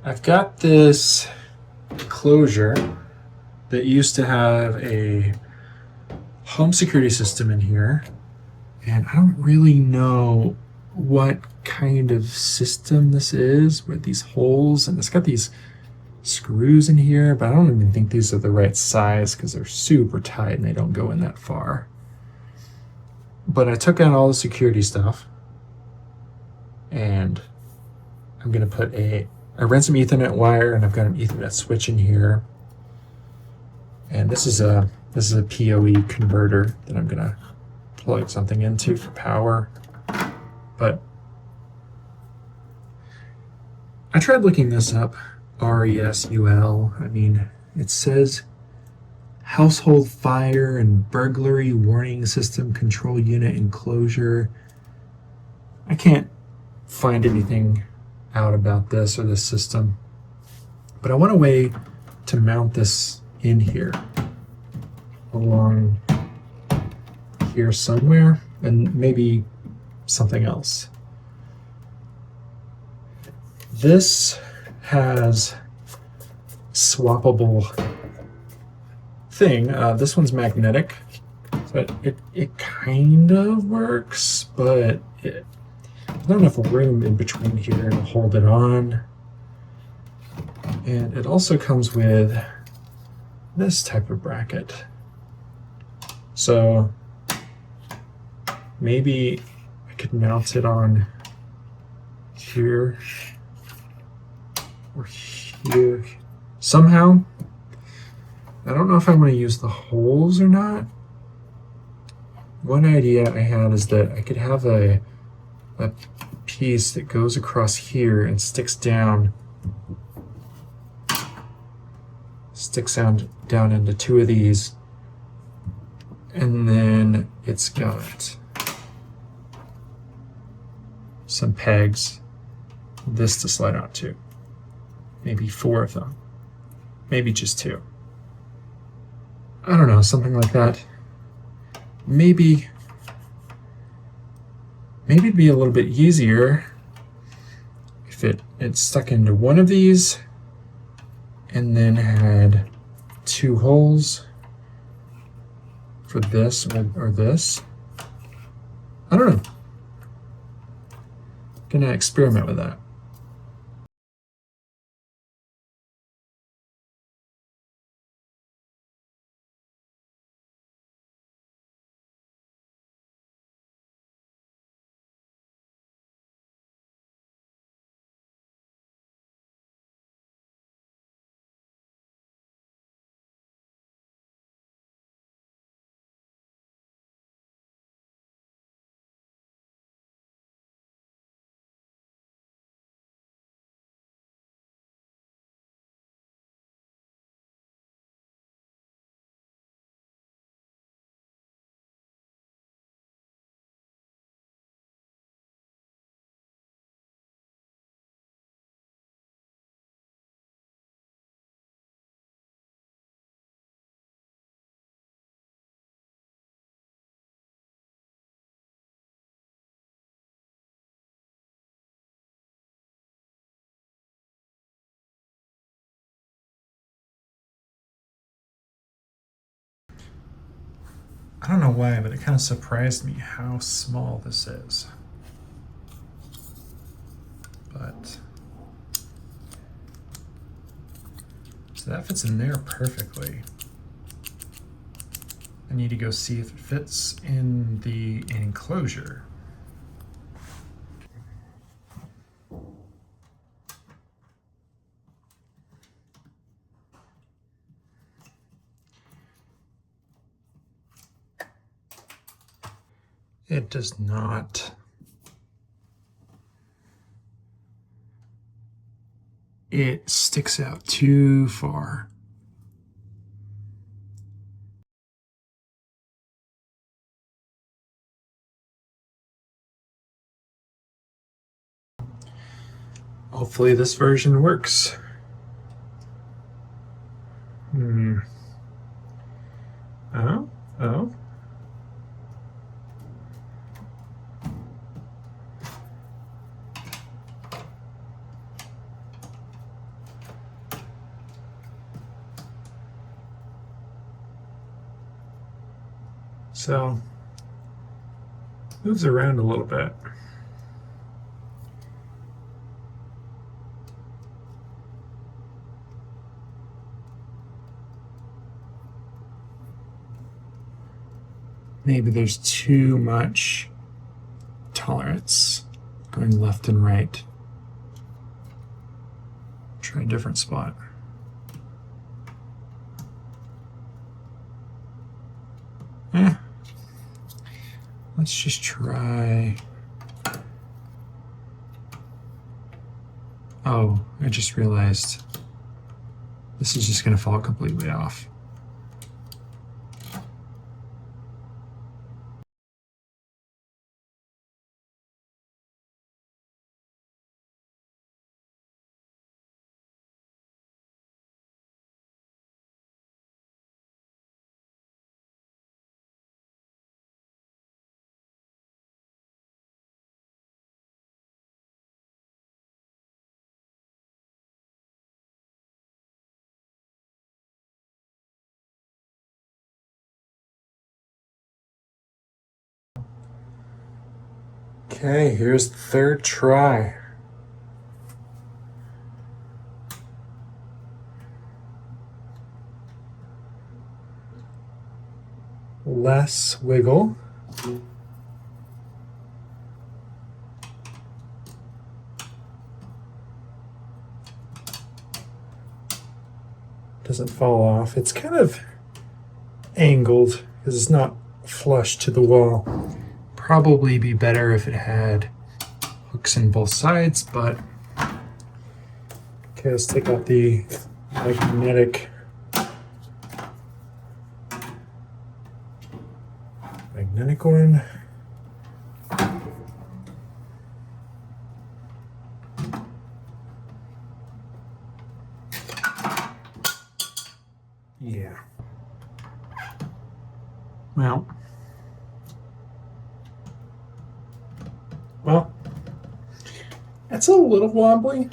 I've got this enclosure that used to have a home security system in here, and I don't really know what kind of system this is with these holes, and it's got these screws in here, but I don't even think these are the right size because they're super tight and they don't go in that far. But I took out all the security stuff, and I'm gonna put I ran some Ethernet wire, and I've got an Ethernet switch in here. And this is a PoE converter that I'm gonna plug something into for power. But I tried looking this up, RESUL. I mean, it says household fire and burglary warning system control unit enclosure. I can't find anything out about this or this system, but I want a way to mount this in here along here somewhere, and maybe something else. This has swappable thing. This one's magnetic, but it kind of works, but there's not enough room in between here to hold it on. And it also comes with this type of bracket. So maybe I could mount it on here or here somehow. I don't know if I'm going to use the holes or not. One idea I had is that I could have a piece that goes across here and sticks down down into two of these, and then it's got some pegs, this to slide onto. Maybe 4 of them, maybe just 2. I don't know, something like that. Maybe it'd be a little bit easier if it stuck into one of these and then had 2 holes for this or this. I don't know. Gonna experiment with that. I don't know why, but it kind of surprised me how small this is. But so that fits in there perfectly. I need to go see if it fits in the enclosure. It does not. It sticks out too far. Hopefully this version works. Oh. So moves around a little bit. Maybe there's too much tolerance going left and right. Try a different spot. Let's just try. Oh, I just realized this is just going to fall completely off. Okay, here's the third try. Less wiggle. Doesn't fall off. It's kind of angled because it's not flush to the wall. Probably be better if it had hooks in both sides, but okay, let's take out the magnetic one. Yeah. Well, that's a little wobbly.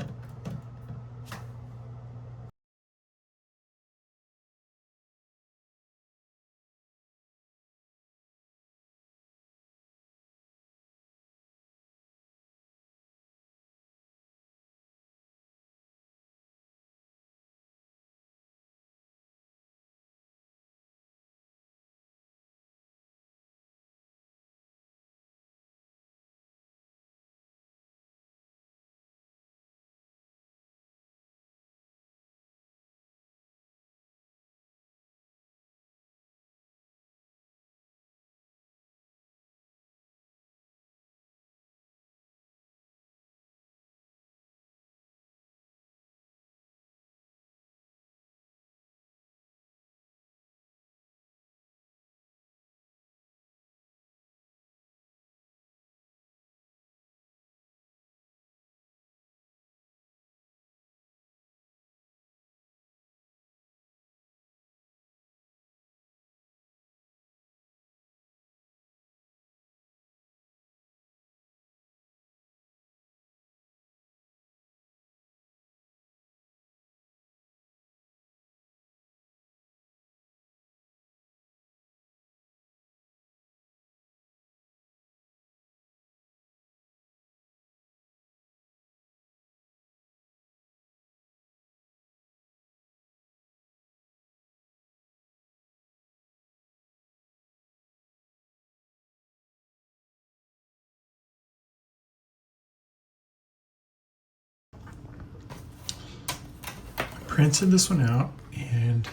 Printed this one out and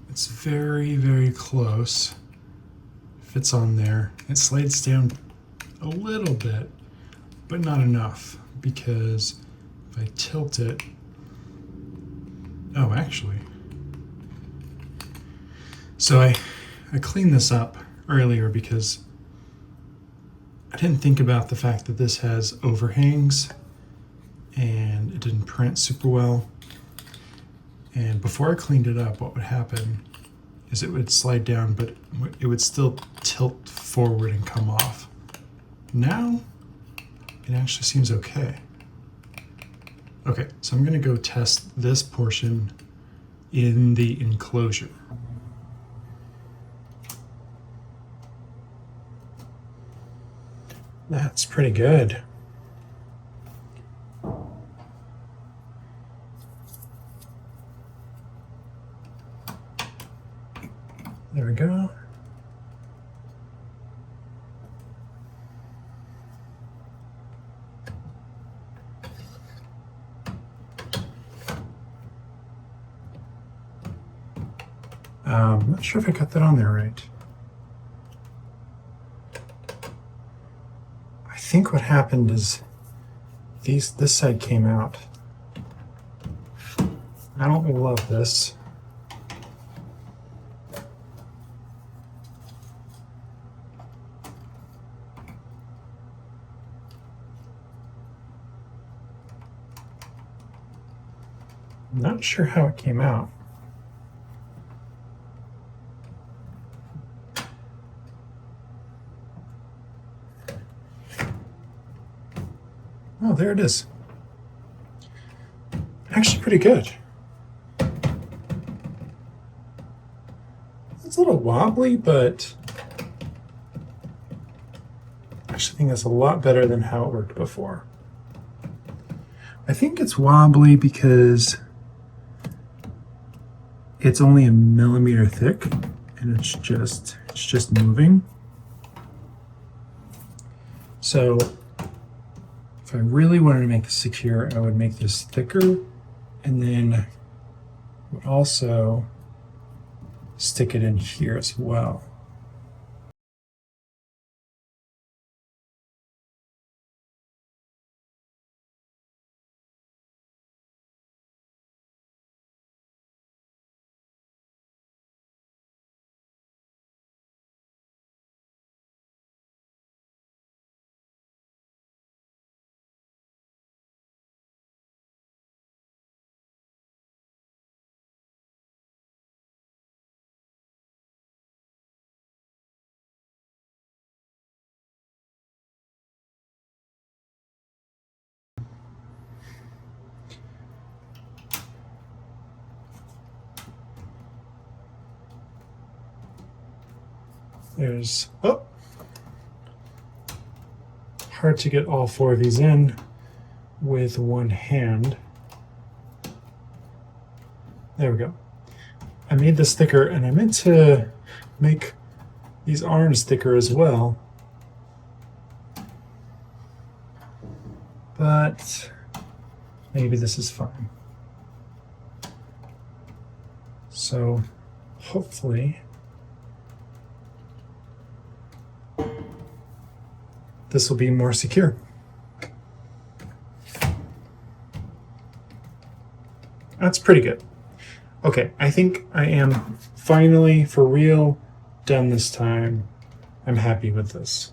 it's very, very close. Fits on there. It slides down a little bit, but not enough, because if I tilt it, oh, actually. So I cleaned this up earlier because I didn't think about the fact that this has overhangs and it didn't print super well. And before I cleaned it up, what would happen is it would slide down, but it would still tilt forward and come off. Now, it actually seems okay. Okay, so I'm gonna go test this portion in the enclosure. That's pretty good. There we go. I'm not sure if I got that on there right. I think what happened is this side came out. I don't love this. I'm not sure how it came out. Oh, there it is. Actually pretty good. It's a little wobbly, but I actually think that's a lot better than how it worked before. I think it's wobbly because it's only 1 millimeter thick and it's just moving. So if I really wanted to make this secure, I would make this thicker and then would also stick it in here as well. There's, oh, hard to get all 4 of these in with one hand. There we go. I made this thicker and I meant to make these arms thicker as well. But maybe this is fine. So hopefully this will be more secure. That's pretty good. Okay, I think I am finally, for real, done this time. I'm happy with this.